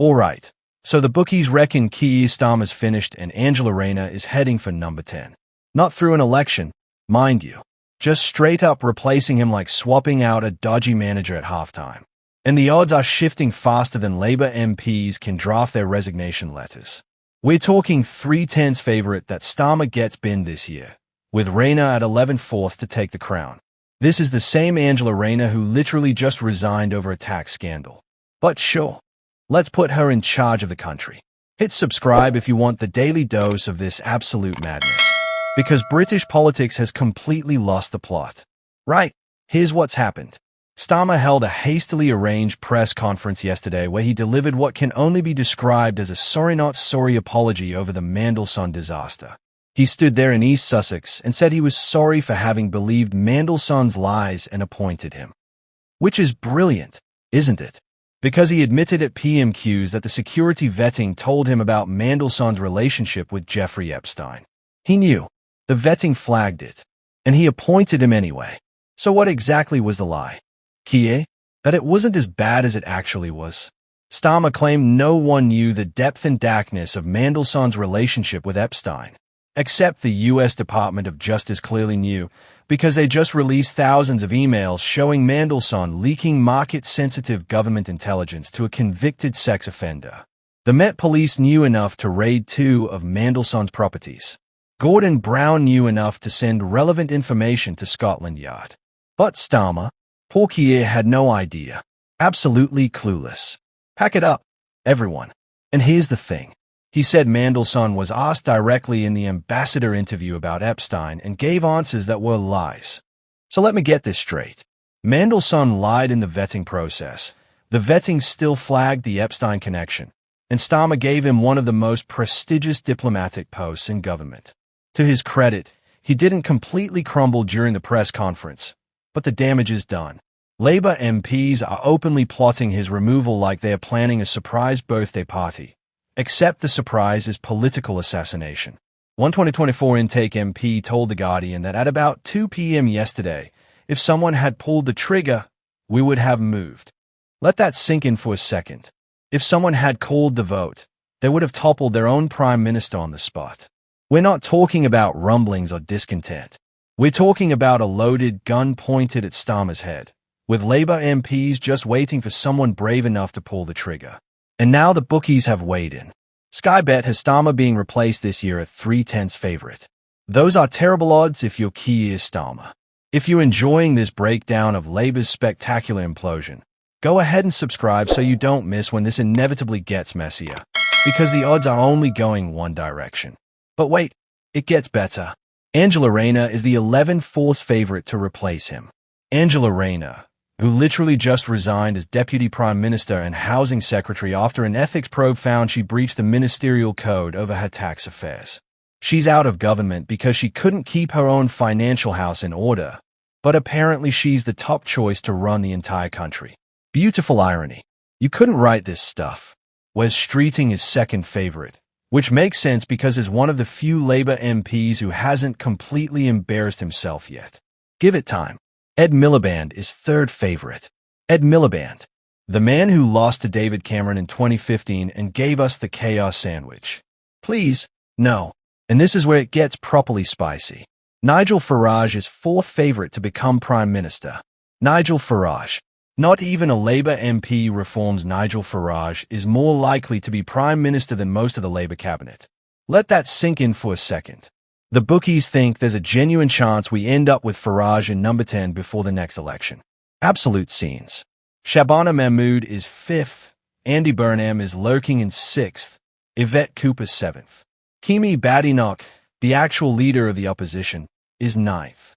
Alright, so the bookies reckon Keir Starmer's finished and Rayner is heading for number 10. Not through an election, mind you. Just straight up replacing him like swapping out a dodgy manager at halftime. And the odds are shifting faster than Labour MPs can draft their resignation letters. We're talking 3/10 favourite that Starmer gets binned this year, with Rayner at 11/4 to take the crown. This is the same Rayner who literally just resigned over a tax scandal. But sure, let's put her in charge of the country. Hit subscribe if you want the daily dose of this absolute madness. Because British politics has completely lost the plot. Right, here's what's happened. Starmer held a hastily arranged press conference yesterday where he delivered what can only be described as a sorry-not-sorry apology over the Mandelson disaster. He stood there in East Sussex and said he was sorry for having believed Mandelson's lies and appointed him. Which is brilliant, isn't it? Because he admitted at PMQs that the security vetting told him about Mandelson's relationship with Jeffrey Epstein. He knew. The vetting flagged it. And he appointed him anyway. So what exactly was the lie? Keir? That it wasn't as bad as it actually was. Starmer claimed no one knew the depth and darkness of Mandelson's relationship with Epstein. Except the U.S. Department of Justice clearly knew, because they just released thousands of emails showing Mandelson leaking market-sensitive government intelligence to a convicted sex offender. The Met Police knew enough to raid 2 of Mandelson's properties. Gordon Brown knew enough to send relevant information to Scotland Yard. But Starmer, poor Keir, had no idea. Absolutely clueless. Pack it up, everyone. And here's the thing. He said Mandelson was asked directly in the ambassador interview about Epstein and gave answers that were lies. So let me get this straight. Mandelson lied in the vetting process. The vetting still flagged the Epstein connection. And Starmer gave him one of the most prestigious diplomatic posts in government. To his credit, he didn't completely crumble during the press conference. But the damage is done. Labour MPs are openly plotting his removal like they are planning a surprise birthday party. Except the surprise is political assassination. One 2024 Intake MP told The Guardian that at about 2 p.m. yesterday, if someone had pulled the trigger, we would have moved. Let that sink in for a second. If someone had called the vote, they would have toppled their own Prime Minister on the spot. We're not talking about rumblings or discontent. We're talking about a loaded gun pointed at Starmer's head, with Labour MPs just waiting for someone brave enough to pull the trigger. And now the bookies have weighed in. Sky Bet has Starmer being replaced this year at 3/10 favourite. Those are terrible odds if you're Keir Starmer. If you're enjoying this breakdown of Labour's spectacular implosion, go ahead and subscribe so you don't miss when this inevitably gets messier, because the odds are only going one direction. But wait, it gets better. Rayner is the 11/4 favourite to replace him. Rayner, who literally just resigned as Deputy Prime Minister and Housing Secretary after an ethics probe found she breached the ministerial code over her tax affairs. She's out of government because she couldn't keep her own financial house in order, but apparently she's the top choice to run the entire country. Beautiful irony. You couldn't write this stuff. Wes Streeting is second favourite, which makes sense because he's one of the few Labour MPs who hasn't completely embarrassed himself yet. Give it time. Ed Miliband is third favourite. Ed Miliband, the man who lost to David Cameron in 2015 and gave us the chaos sandwich. Please, no. And this is where it gets properly spicy. Nigel Farage is fourth favourite to become Prime Minister. Nigel Farage. Not even a Labour MP reforms Nigel Farage is more likely to be Prime Minister than most of the Labour cabinet. Let that sink in for a second. The bookies think there's a genuine chance we end up with Farage in number 10 before the next election. Absolute scenes. Shabana Mahmood is 5th, Andy Burnham is lurking in 6th, Yvette Cooper 7th. Kemi Badenoch, the actual leader of the opposition, is 9th.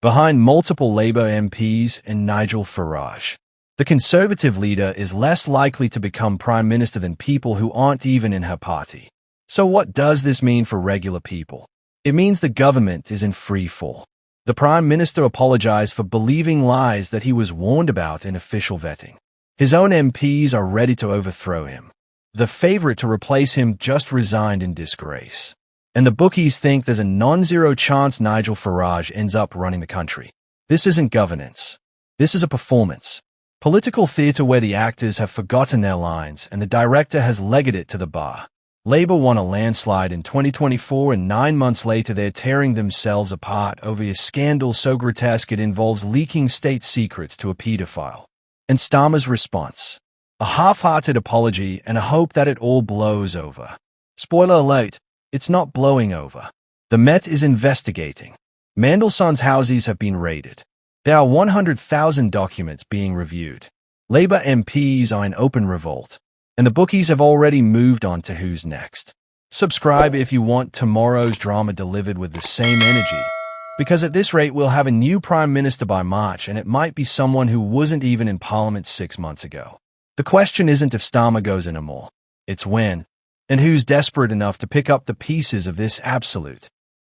Behind multiple Labour MPs and Nigel Farage. The Conservative leader is less likely to become Prime Minister than people who aren't even in her party. So what does this mean for regular people? It means the government is in free fall. The Prime Minister apologized for believing lies that he was warned about in official vetting. His own MPs are ready to overthrow him. The favourite to replace him just resigned in disgrace. And the bookies think there's a non-zero chance Nigel Farage ends up running the country. This isn't governance. This is a performance. Political theatre where the actors have forgotten their lines and the director has legged it to the bar. Labour won a landslide in 2024 and 9 months later they're tearing themselves apart over a scandal so grotesque it involves leaking state secrets to a paedophile. And Starmer's response? A half-hearted apology and a hope that it all blows over. Spoiler alert, it's not blowing over. The Met is investigating. Mandelson's houses have been raided. There are 100,000 documents being reviewed. Labour MPs are in open revolt. And the bookies have already moved on to who's next. Subscribe if you want tomorrow's drama delivered with the same energy. Because at this rate we'll have a new Prime Minister by March and it might be someone who wasn't even in Parliament 6 months ago. The question isn't if Starmer goes anymore. It's when. And who's desperate enough to pick up the pieces of this absolute